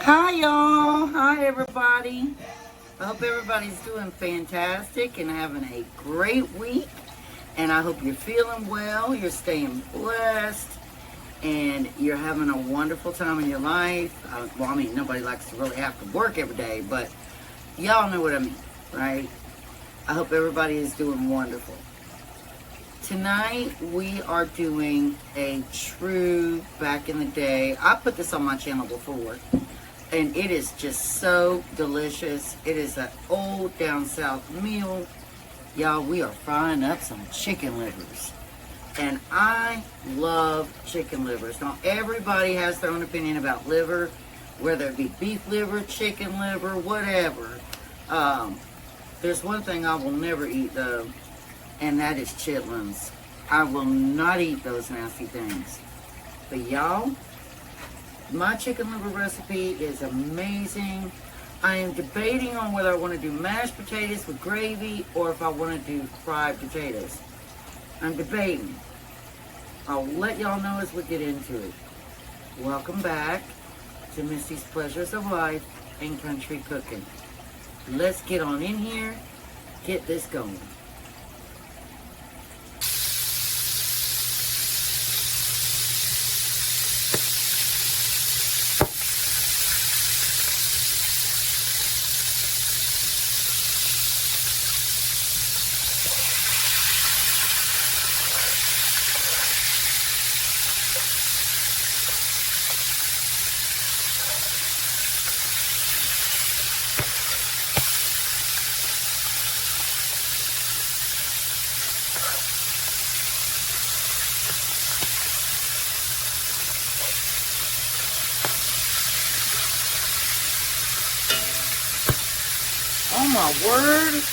Hi y'all, hi everybody. I hope everybody's doing fantastic and having a great week. And I hope you're feeling well, you're staying blessed, and you're having a wonderful time in your life. Well, I mean, nobody likes to really have to work every day, but y'all know what I mean, right? I hope everybody is doing wonderful. Tonight we are doing a true back in the day. I put this on my channel before, and it is just so delicious. It is an old down south meal. Y'all, we are frying up some chicken livers. And I love chicken livers. Now, everybody has their own opinion about liver, whether it be beef liver, chicken liver, whatever. There's one thing I will never eat, though, and that is chitlins. I will not eat those nasty things. But y'all, my chicken liver recipe is amazing. I am debating on whether I want to do mashed potatoes with gravy or if I want to do fried potatoes. I'm debating. I'll let y'all know as we get into it. Welcome back to Misty's Pleasures of Life and Country Cooking. Let's get on in here, get this going. Oh my word.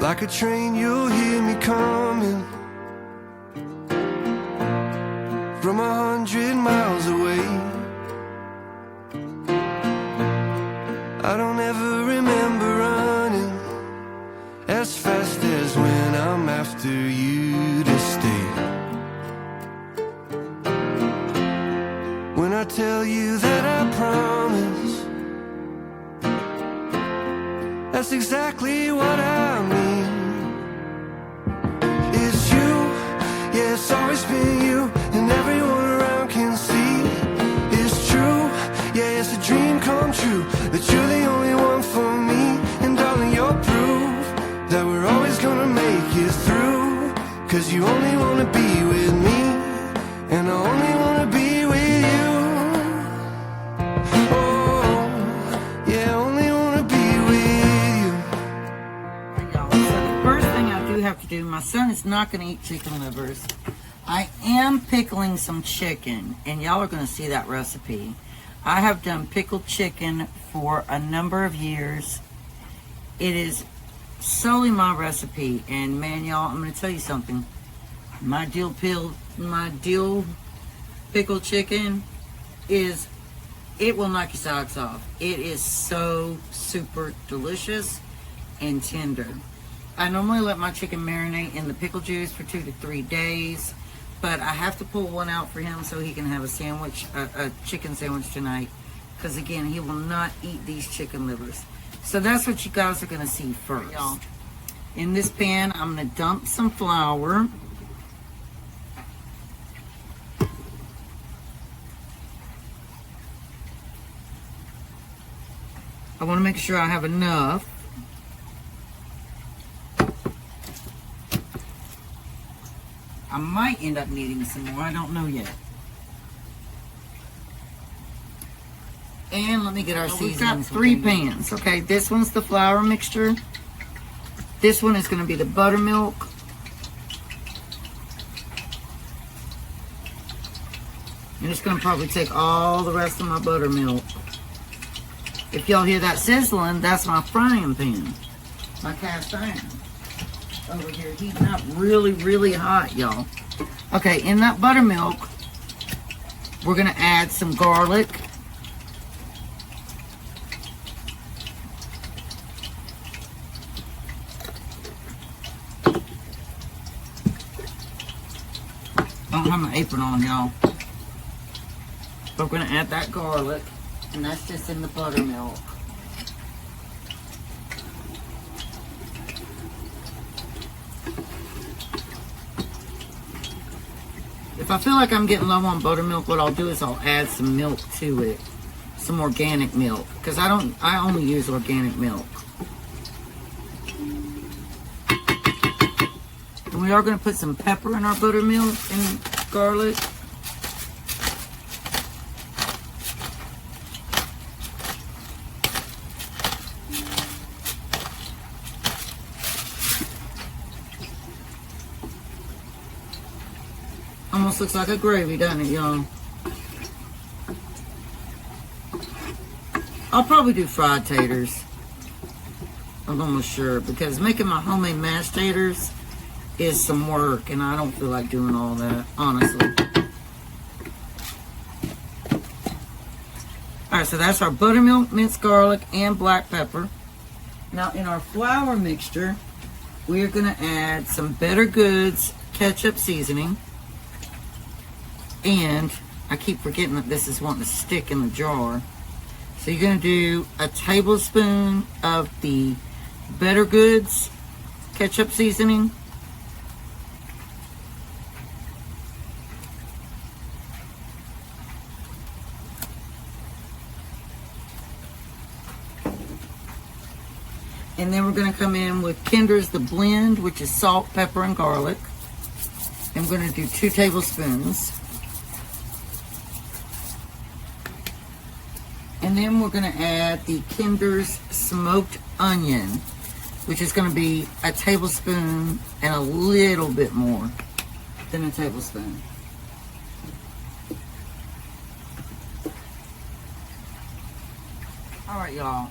Like a train, you'll hear me coming from 100 miles away. I don't ever remember running as fast as when I'm after you to stay. When I tell you that I promise, that's exactly what I mean. It's you, yeah, it's always been you, and everyone around can see. It's true, yeah, it's a dream come true, that you're the only one for me. And darling, you're proof that we're always gonna make it through. Cause you only wanna be with me, and I only wanna be with you. Oh, yeah, I only wanna be with you. Y'all, so the first thing I do have to do, my son is not going to eat chicken livers. I am pickling some chicken, and y'all are going to see that recipe. I have done pickled chicken for a number of years. It is solely my recipe, and man, y'all, I'm going to tell you something. My dill pickled chicken is, it will knock your socks off. It is so super delicious and tender. I normally let my chicken marinate in the pickle juice for 2 to 3 days, but I have to pull one out for him so he can have a sandwich, a chicken sandwich tonight, because again, he will not eat these chicken livers. So that's what you guys are going to see first. Y'all, in this pan, I'm going to dump some flour. I want to make sure I have enough. I might end up needing some more. I don't know yet. And let me get our seasonings. We've got 3 pans. Okay, this one's the flour mixture. This one is going to be the buttermilk. And it's going to probably take all the rest of my buttermilk. If y'all hear that sizzling, that's my frying pan. My cast iron. Over here heating up really, really hot, y'all. Okay, in that buttermilk, we're going to add some garlic. don't have my apron on, y'all. But we're gonna add that garlic, and that's just in the buttermilk. If I feel like I'm getting low on buttermilk, what I'll do is I'll add some milk to it. Some organic milk. Because I only use organic milk. And we are going to put some pepper in our buttermilk and garlic. Almost looks like a gravy, doesn't it, y'all? I'll probably do fried taters. I'm almost sure, because making my homemade mashed taters is some work, and I don't feel like doing all that, honestly. Alright, so that's our buttermilk, minced garlic, and black pepper. Now, in our flour mixture, we are going to add some Better Goods ketchup seasoning. And I keep forgetting that this is wanting to stick in the jar. So you're going to do a tablespoon of the Better Goods ketchup seasoning. And then we're going to come in with Kinder's The Blend, which is salt, pepper, and garlic. And we're going to do 2 tablespoons. And then we're going to add the Kinder's Smoked Onion, which is going to be a tablespoon and a little bit more than a tablespoon. Alright, y'all.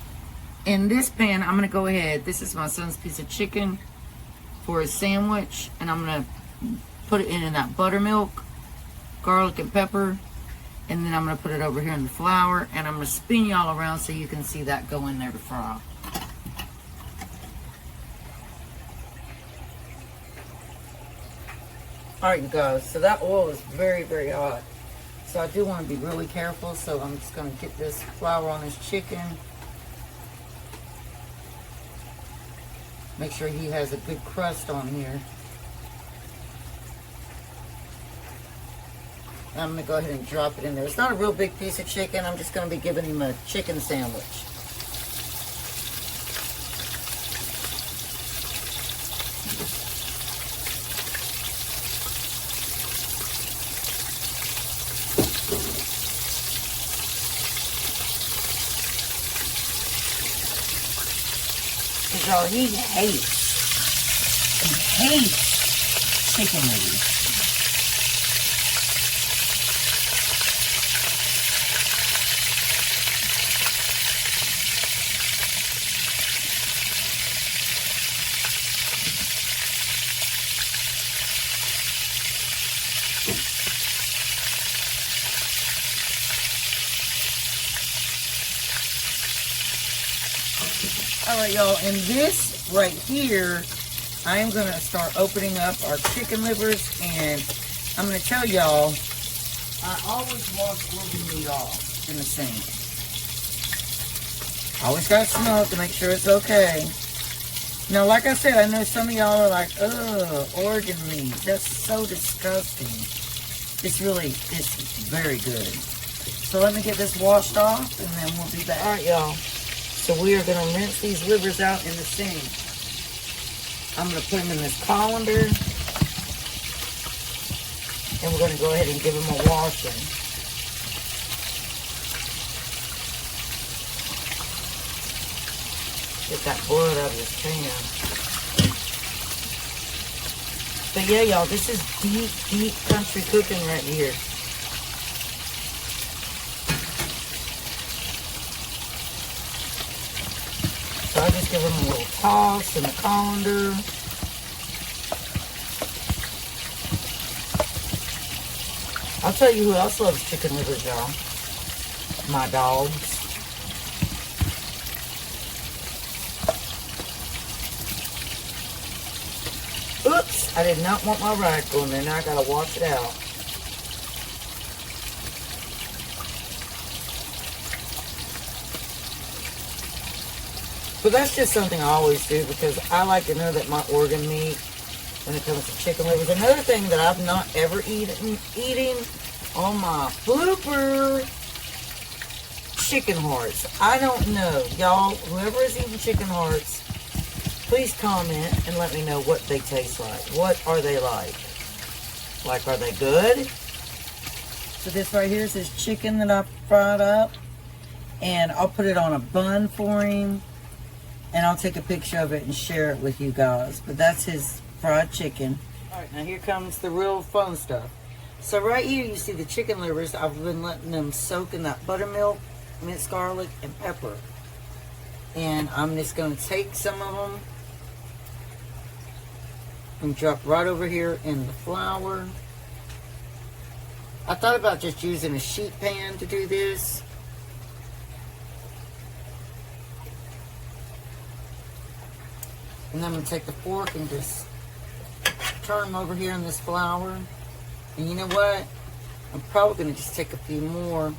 In this pan, I'm going to go ahead. This is my son's piece of chicken for his sandwich. And I'm going to put it in that buttermilk, garlic, and pepper. And then I'm going to put it over here in the flour. And I'm going to spin y'all around so you can see that go in there to fry. Alright, you guys. So that oil is very, very hot. So I do want to be really careful. So I'm just going to get this flour on this chicken. Make sure he has a good crust on here. I'm going to go ahead and drop it in there. It's not a real big piece of chicken. I'm just going to be giving him a chicken sandwich. Because y'all, he hates chicken livers. Alright, y'all, and this right here, I am going to start opening up our chicken livers, and I'm going to tell y'all, I always wash all the meat off in the sink. Always got to smell it to make sure it's okay. Now, like I said, I know some of y'all are like, ugh, organ meat, that's so disgusting. It's very good. So let me get this washed off, and then we'll be back. Alright, y'all. So we are going to rinse these livers out in the sink. I'm going to put them in this colander. And we're going to go ahead and give them a washing. Get that blood out of this pan. But yeah, y'all, this is deep, deep country cooking right here. So I just give them a little toss in the colander. I'll tell you who else loves chicken livers, y'all. My dogs. Oops, I did not want my rag going there. Now I gotta wash it out. But that's just something I always do because I like to know that my organ meat, when it comes to chicken livers. Another thing that I've not ever eating on my blooper, chicken hearts. I don't know. Y'all, whoever is eating chicken hearts, please comment and let me know what they taste like. What are they like? Like, are they good? So this right here is his chicken that I fried up. And I'll put it on a bun for him. And I'll take a picture of it and share it with you guys. But that's his fried chicken. Alright, now here comes the real fun stuff. So right here you see the chicken livers. I've been letting them soak in that buttermilk, minced garlic, and pepper. And I'm just going to take some of them and drop right over here in the flour. I thought about just using a sheet pan to do this. And then I'm going to take the fork and just turn them over here in this flour. And you know what? I'm probably going to just take a few more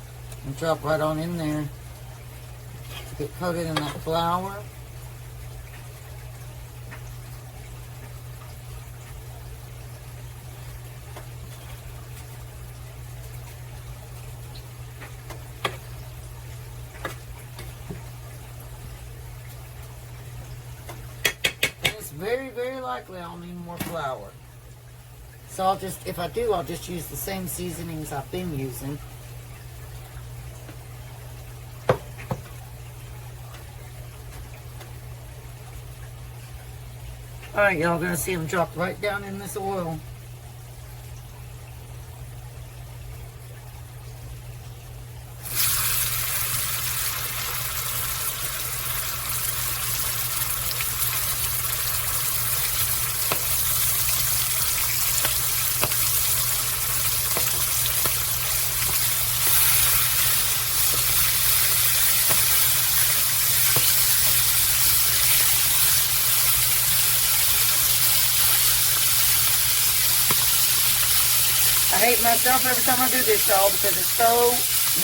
and drop right on in there to get coated in that flour. Very, very likely I'll need more flour. So I'll just, if I do, I'll just use the same seasonings I've been using. Alright, y'all gonna see them drop right down in this oil. I hate myself every time I do this, y'all, because it's so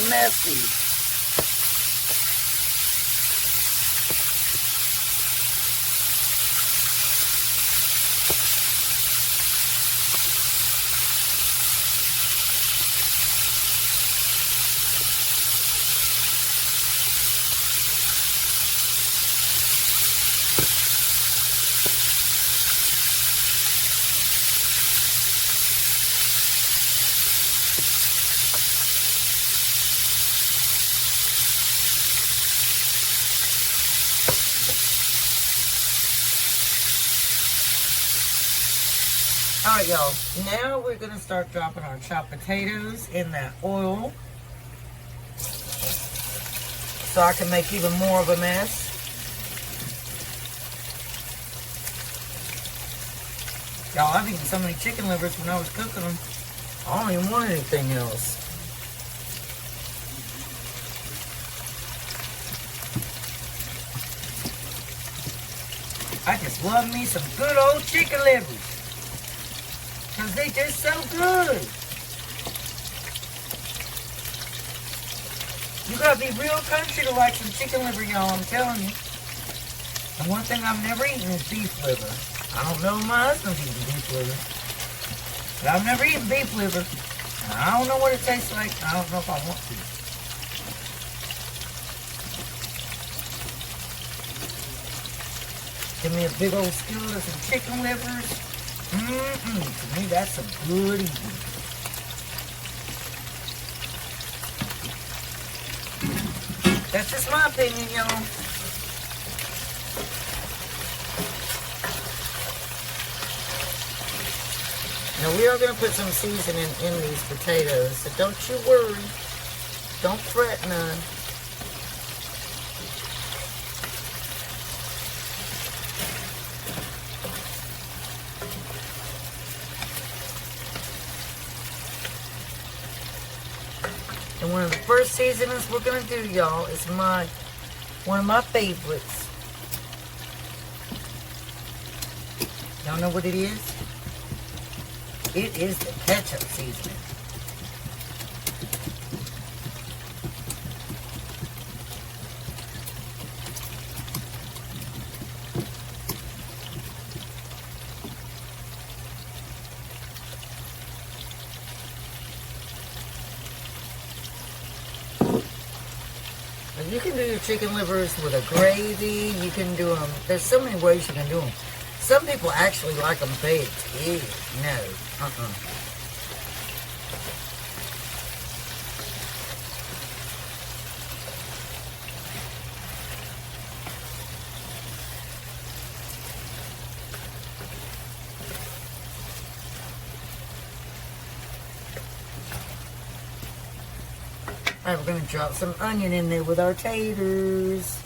messy. Alright, y'all. Now we're going to start dropping our chopped potatoes in that oil. So I can make even more of a mess. Y'all, I've eaten so many chicken livers when I was cooking them. I don't even want anything else. I just love me some good old chicken livers. Because they just so good. You gotta be real country to like some chicken liver, y'all, I'm telling you. And one thing I've never eaten is beef liver. I don't know if my husband's eating beef liver. But I've never eaten beef liver. And I don't know what it tastes like. I don't know if I want to. Give me a big old skillet of some chicken livers. To me, that's some good eating. That's just my opinion, y'all. Now, we are going to put some seasoning in these potatoes, so don't you worry. Don't fret none. And one of the first seasonings we're going to do, y'all, is one of my favorites. Y'all know what it is? It is the ketchup seasoning. do your chicken livers with a gravy. You can do them. There's so many ways you can do them. Some people actually like them baked. Ew, no. Alright, we're going to drop some onion in there with our taters.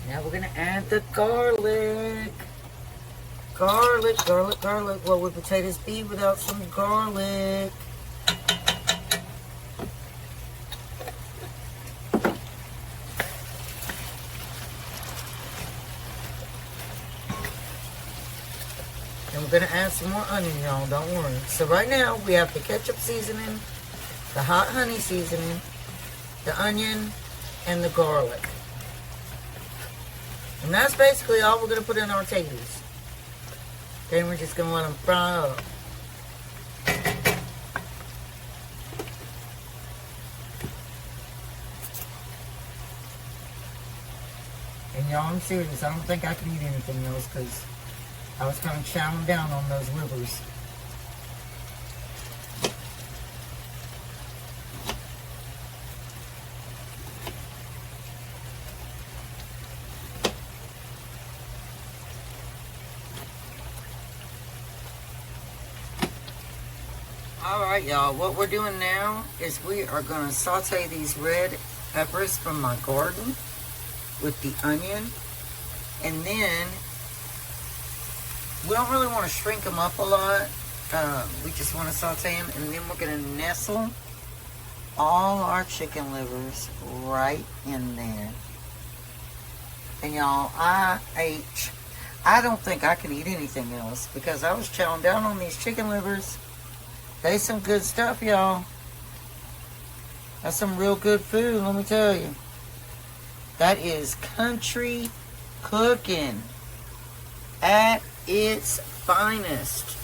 Now we're going to add the garlic. Garlic, garlic, garlic. What would potatoes be without some garlic? And we're going to add some more onion, y'all. Don't worry. So right now we have the ketchup seasoning, the hot honey seasoning, the onion, and the garlic. And that's basically all we're going to put in our taters. Then we're just going to let them fry up. And y'all, I'm serious. I don't think I can eat anything else because I was kind of chowing down on those livers. Alright, y'all, what we're doing now is we are going to saute these red peppers from my garden with the onion. And then, we don't really want to shrink them up a lot. We just want to saute them. And then we're going to nestle all our chicken livers right in there. And y'all, I don't think I can eat anything else because I was chowing down on these chicken livers. They some good stuff, y'all. That's some real good food, let me tell you. That is country cooking at its finest.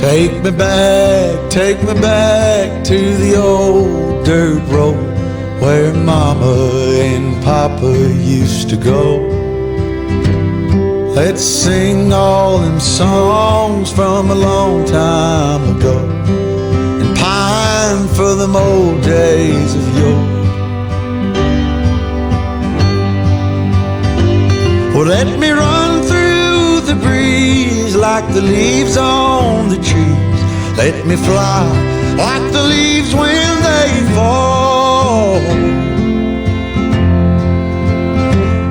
Take me back to the old dirt road where Mama and Papa used to go. Let's sing all them songs from a long time ago and pine for them old days of yore. Well, let me run through the breeze like the leaves on the trees. Let me fly like the leaves when they fall.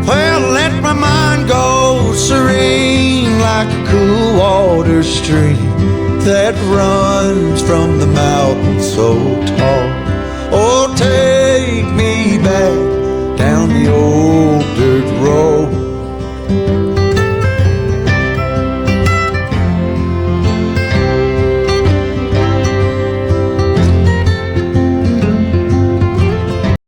Well, let my mind go serene like a cool water stream that runs from the mountain so tall. Oh, take me back down the old